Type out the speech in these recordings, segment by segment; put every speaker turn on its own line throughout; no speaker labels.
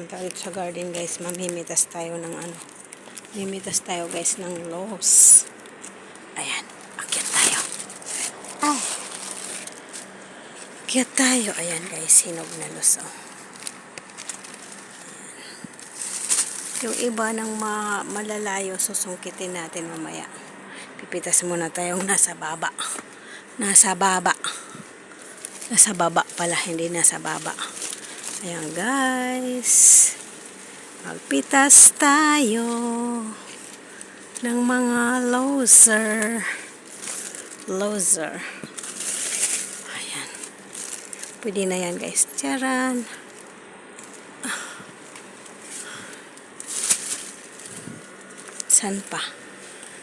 pumunta ulit sa garden guys. Mamimitas tayo ng ano. Mimitas tayo guys ng lows. Ayan. Akyat tayo. Ay. Akyat tayo. Ayan guys. Hinog na los. Oh. Yung iba ng malalayo susungkitin natin mamaya. Pipitas muna tayong nasa baba. Nasa baba. Nasa baba pala. Hindi nasa baba. Ayan guys. Magpitas tayo ng mga loser. Loser. Ayan. Pwede na yan guys. Charan. Saan pa?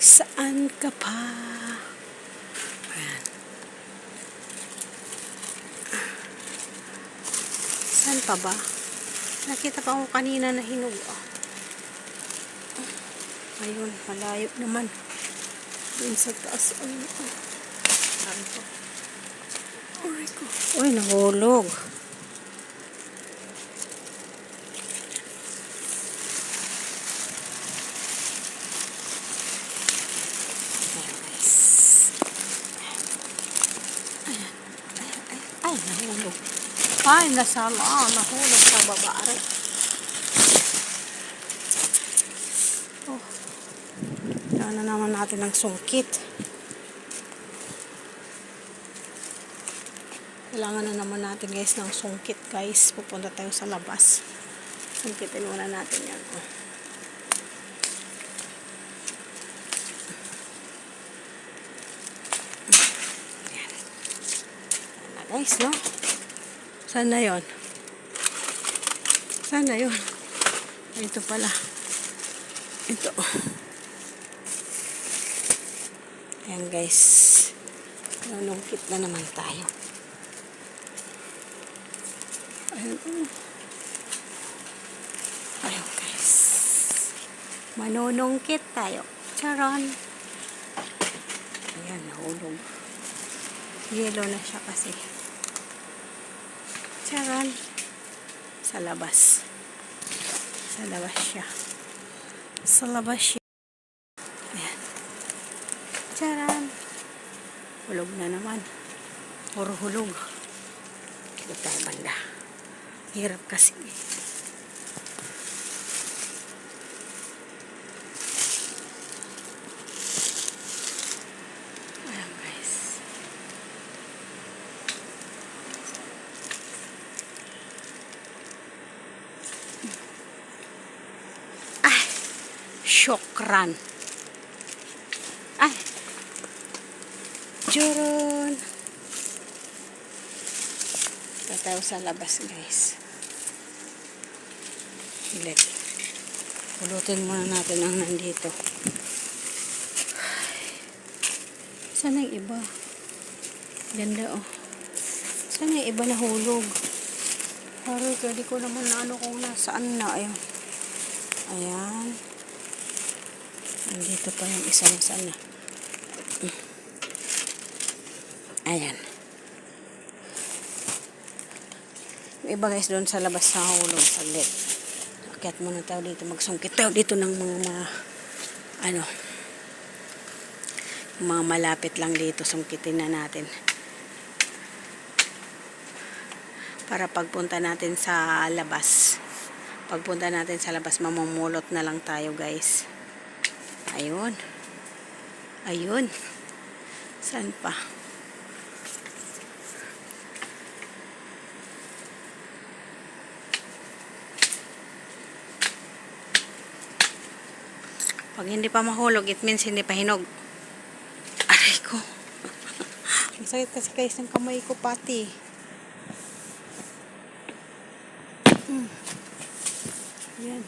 Saan ka pa? Ayan. Saan pa ba? Nakita pa ako kanina na hinog. Oh. Ayun, malayo naman. Doon sa taas. Saan po? Aray ko. Uy, nahulog. Ayan, guys. Ayan. Ay, nahulog. Ay, nasala. Nahulog sa baba. Aray. Oh. Yan na naman natin ang sungkit. Kailangan na naman natin guys ng sungkit guys. Pupunta tayo sa labas. Sungkitin muna natin yan. Oh. Yan. Yan na guys, no? Saan na yun? Saan na yun? Ito pala. Ito. Ayan guys. Nanungkit na naman tayo. Ayan. Ayan guys. Manunungkit tayo. Charon. Ayan, nahulog. Yellow na siya kasi. Charon. Sa labas. Sa labas siya. Sa labas siya. Ayan. Charan. Hulog na naman. Puro hulog. Dito tayo banda. Hirap kasi. Ayan guys. Ay. Syokran. Ay. Jurun. Ito tayo sa labas guys. Ulit. Pulutin muna natin ang nandito. Saan ang iba? Ganda oh. Saan ang iba na hulog? Parang hindi ko naman na ano kung nasaan na. Ayun. Ayan. Nandito pa yung isa na saan na. Ayan. Yung iba guys doon sa labas sa hulog. Saglit. Akyat muna tayo dito. Magsungkit tayo dito ng mga ano. Mga malapit lang dito. Sungkitin na natin. Para pagpunta natin sa labas. Pagpunta natin sa labas, mamumulot na lang tayo guys. Ayun. Ayun. Saan pa? Pag hindi pa mahulog, it means hindi pa hinog. Aray ko. Ang sakit kasi guys ng kamay ko pati. Yan.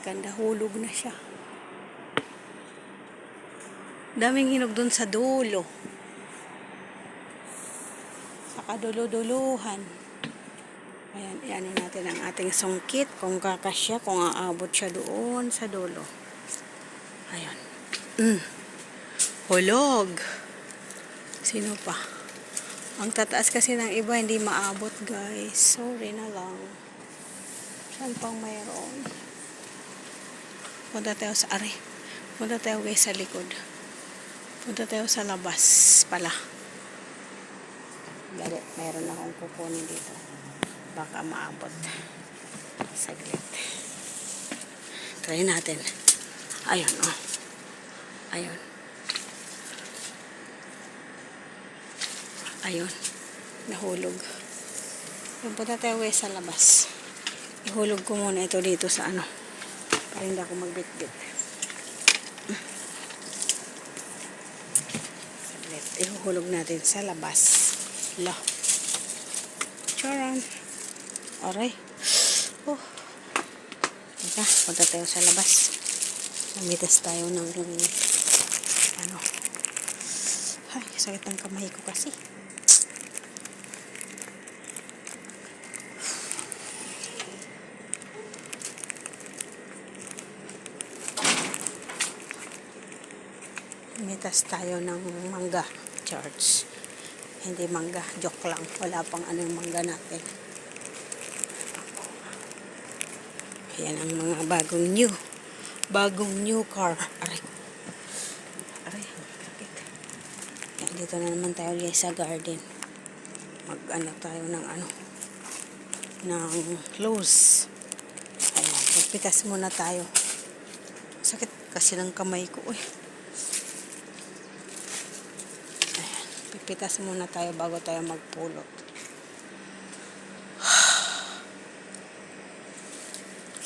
Ganda, hulog na siya. Daming hinog dun sa dulo. Sa kadulo-duluhan. Ayan, iano natin ang ating sungkit. Kung kakasya, kung aabot siya doon sa dulo. Ayan. Hulog. Sino pa? Ang tataas kasi ng iba, hindi maabot guys. Sorry na lang. Saan pang mayroon? Punta tayo sa are. Punta tayo guys sa likod. Punta tayo sa labas pala. Dali, mayroon akong kukunin dito. Baka maabot. Saglit. Try natin. Ayun, oh. Ayun. Ayun. Nahulog. Yung punta tayo guys sa labas. Ihulog ko muna ito dito sa ano. Para hindi ako magbitbit. Saglit. Ihuhulog natin sa labas. Lah. Charan. Aray. Oh. Teka, punta tayo sa labas. Namitas tayo ng ano. Ay, sakit ng kamay ko kasi. Namitas tayo ng mangga. Charge. Hindi mangga. Joke lang. Wala pang ano yung mangga natin. Ayan ang mga bagong new car. Aray. Aray. Kapit. Yan, dito na naman tayo guys sa garden. Mag-ano tayo ng close. Ayan. Magpitas muna tayo. Sakit kasi ng kamay ko. Uy. Ayan. Pipitas muna tayo bago tayo magpulot.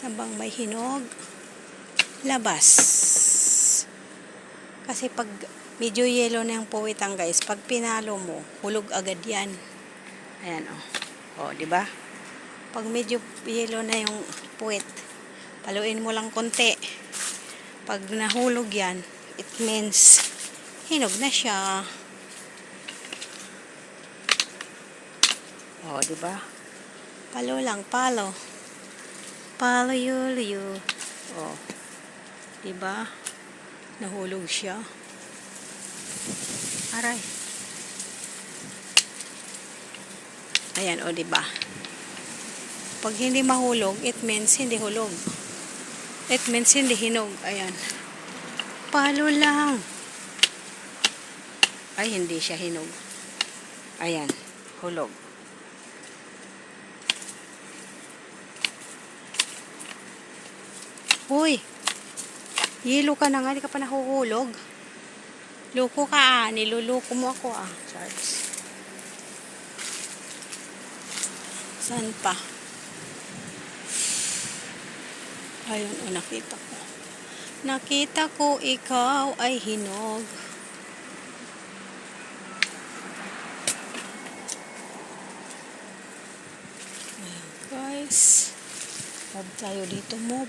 Sabang may hinog, labas. Kasi pag medyo yellow na yung puwitang guys, pag pinalo mo, hulog agad yan. Ayan o. O, diba? Pag medyo yellow na yung puwit, paluin mo lang konti. Pag nahulog yan, it means hinog na siya. O, diba? Palo lang, palo. Palo yuliyo. O. Diba? Nahulog siya. Aray. Ayan, o, diba? Pag hindi mahulog, it means hindi hulog. It means hindi hinog. Ayan. Palo lang. Ay, hindi siya hinog. Ayan. Hulog. Uy. Yelo ka na nga. Di ka pa nahuhulog. Loko ka niluluko mo ako Charles. Saan pa? Ayun, nakita ko. Nakita ko ikaw ay hinog. Ayun, guys. Mob tayo dito. Mob.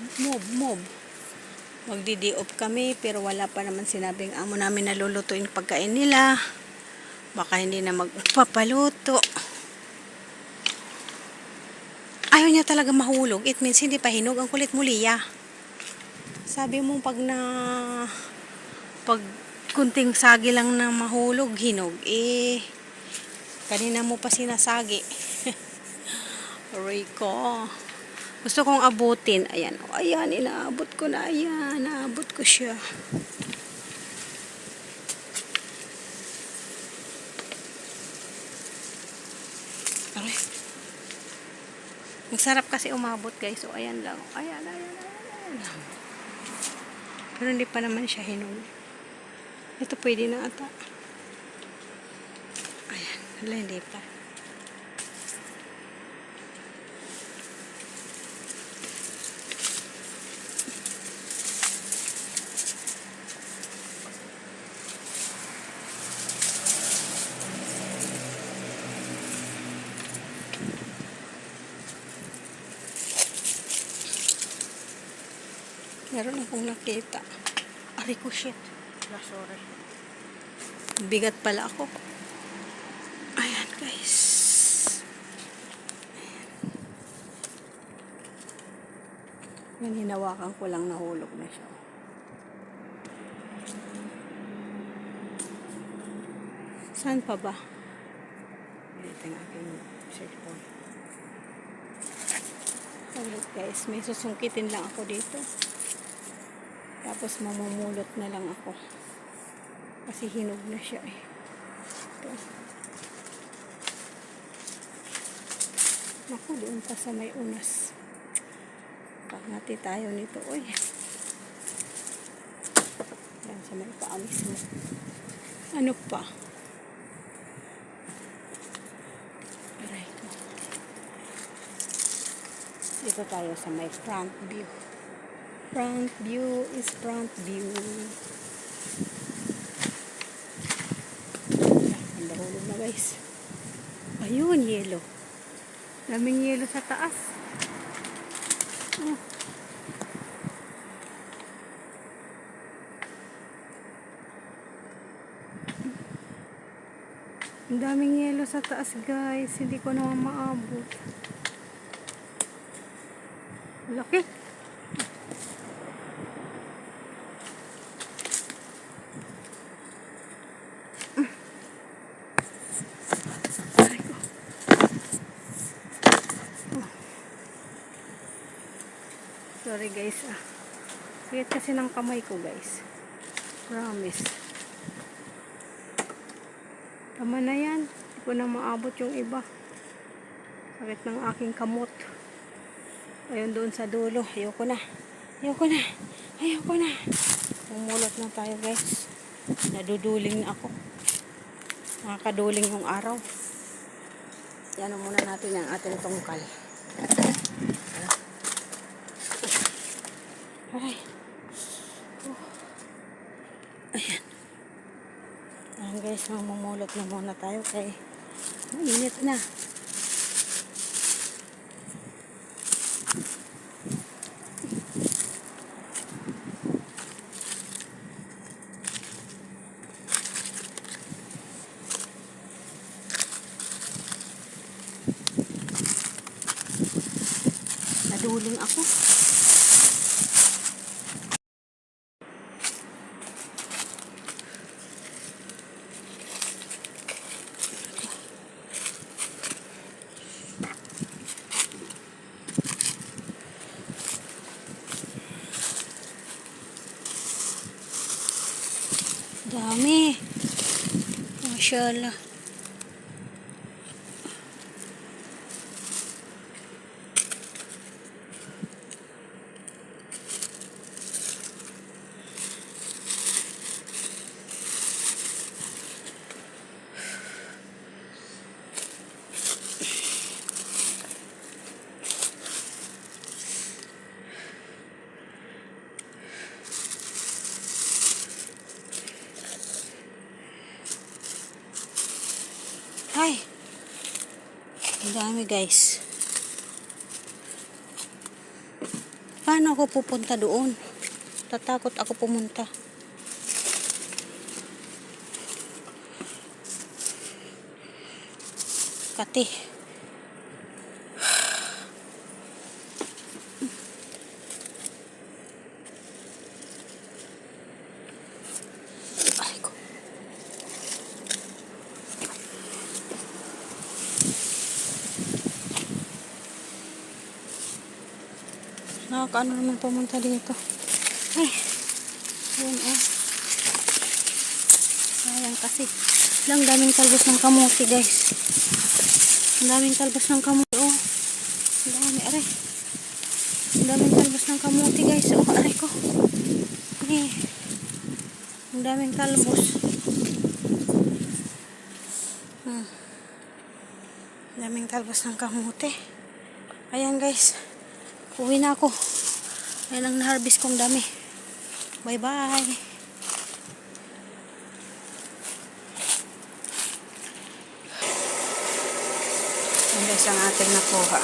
Magdi-off kami pero wala pa naman sinabing amo namin na lulutuin pagkain nila. Baka hindi na magpapaluto. Ayaw niya talaga mahulog. It means hindi pa hinog. Ang kulit mo, Lia. Sabi mo pag kunting sagi lang na mahulog, hinog. Kanina mo pa sinasagi. Rico. Gusto kong abutin. Ayan. O, ayan. Inaabot ko na. Ayan. Naabot ko siya. Aray. Masarap kasi umabot guys. So, ayan lang. Ayan. Pero hindi pa naman siya hinog. Ito pwede na ata. Ayan. Wala, hindi pa. Meron akong nakita. Aray ko, shit. Sorry. Bigat pala ako. Ayan, guys. Yan, hinawakan ko lang, nahulog na siya. Saan pa ba? natin ang aking cellphone. Ulit guys, may susungkitin lang ako dito. Tapos mamumulot na lang ako. Kasi hinog na siya eh. Ito. Naku, doon pa sa may unas. Pagngati tayo nito. Uy. Yan sa may paa mismo. Ano pa? Aray ko. Dito tayo sa may front view. Front view is front view. Ang dahulog na guys. Ayun, yelo. Daming yelo sa taas. Oh. Ang daming yelo sa taas guys. Hindi ko naman maabot. Laki. Sorry guys Kaya kasi ng kamay ko guys. Promise. Tama na yan. Hindi ko na maabot yung iba. Sakit ng aking kamot. Ayun doon sa dulo. Ayoko na. Pumulot na tayo guys. Naduduling na ako. Nakakaduling yung araw. Yan muna natin ang ating tungkal. Aray. Ayan. Ayan guys, mamumulot na muna tayo kay mainit na. Naduling ako. Dami. Mashallah. Ay. Ang dami guys. Paano ako pupunta doon? Tatakot ako pumunta. Kati. Ay ko. Nakakaano naman pumunta dito. Ay. Ayun sayang kasi. Lang daming talbos ng kamote guys. Ang daming talbos ng kamote Ang dami aray. Ang daming talbos ng kamote guys. Aray ko. Ang daming talbos. Ang daming talbos ng kamote. Ayan guys. Uwi na ako. Ayan ang na-harvest kong dami. Bye bye. Ayan guys ang ating nakuha.